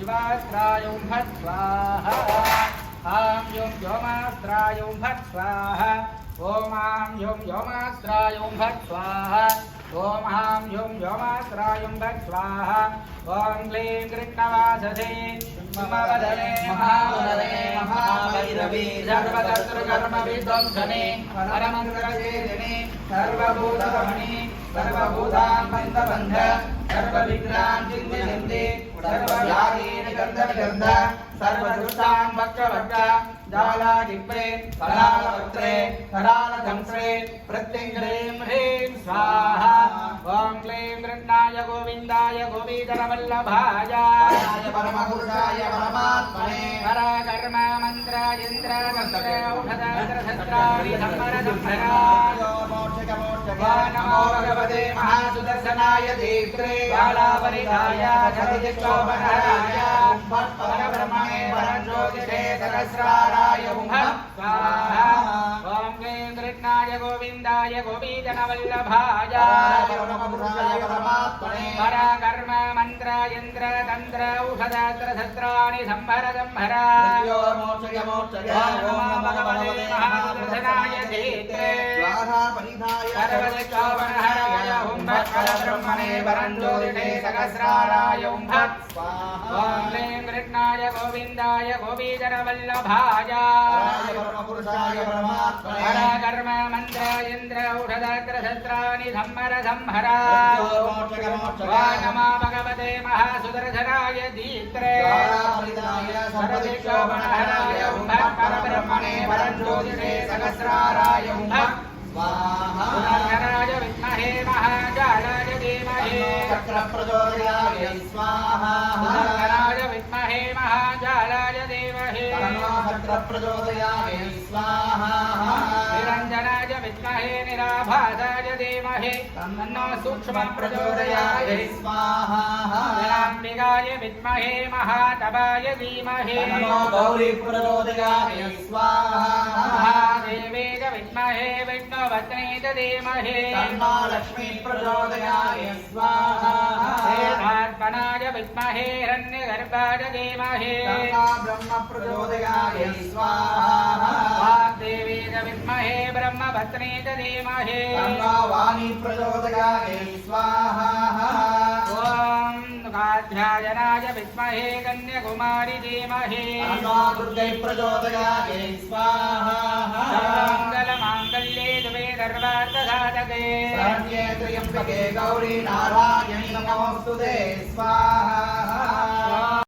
शिवास्त्रायुं फट् स्वाहा आं युं व्योमास्त्रायुं फट् स्वाहा ॐ आं युं व्योमास्त्रायुं फट् स्वाहा ॐ आं युं व्योमास्त्रायुं फट् स्वाहा ॐ क्लीं कृष्णवाससे ममवदने महावदने महाभैरवी सर्वतन्त्रकर्मविध्वंसने परमन्त्रवेदिने सर्वभूतगमने सर्वभूतान्बन्धबन्ध सर्वविघ्नान्चिन्तिनिन्दे सर्वव्याधीनिगन्धनिगन्ध सर्वदुष्टान् वक्रवक्र जालाजिह्वे करालवक्त्रे करालदंश्रे प्रत्यङ्ग्रीं ह्रीं स्वाहा ॐ क्लीं कृष्णाय गोविन्दाय गोपीधरवल्लभाय परमपुरुषाय परमात्मने पराकर्म मन्त्र यन्त्र तन्त्र औषधास्त्र शस्त्राणि संवरसंहराय नमो भगवते महासुदर्शनाय दीप्त्रे कालापरिधाय जगदिक्षोभहराय परब्रह्मणे परज्योतिषे सहस्राराय स्वाहा ॐ क्लीं कृष्णाय गोविन्दाय गोपीजनवल्लभाय पराकर्म मन्त्र यन्त्र तन्त्र औषधास्त्र शस्त्राणि संहर संहराय नमो भगवते महासुदर्शनाय दीप्त्रे सर्वदिक्षोभहराय परब्रह्मणे परज्योतिषे सहस्राराय स्वाहा ॐ क्लीं कृष्णाय गोविन्दाय गोपीजनवल्लभाय पराकर्म मन्त्र यन्त्र औषधास्त्र शस्त्राणि संहर संहराय नमो भगवते महासुदर्शनाय दीप्त्रे सर्वदिक्षोभहराय परब्रह्मणे परज्योतिषे सहस्राराय पुनर्धराय विद्महे महाजालाय धीमहि चक्रप्रचोदयाय स्वाहा पुनर्धराय विद्महे महाजालाय धीमहि चक्रप्रचोदयाय स्वाहा निरञ्जनाय विद्महे निराभासाय धीमहि तन्नो सूक्ष्मप्रचोदयाय स्वाहा निराम्बिकाय विद्महे महातपाय धीमहि तन्नो गौरीप्रचोदयाय स्वाहा महादेव्यै विद्महे विष्णुपत्न्यै धीमहि तन्नो लक्ष्मी प्रचोदयाय स्वाहा वेदात्मनाय विद्महे हिरण्यगर्भाय धीमहि तन्नो ब्रह्म प्रचोदयाय स्वाहा वाग्देवी विद्महे ब्रह्मपत्न्यै धीमहि तन्नो वाणी प्रचोदयाय स्वाहा ॐ कात्यायनाय विद्महे कन्याकुमारी धीमहि तन्नो दुर्गै प्रचोदयाय स्वाहा सर्वमङ्गलमाङ्गल्ये शिवे सर्वार्थसाधके शरण्ये त्र्यम्बके गौरी नारायणी नमोऽस्तुते स्वाहा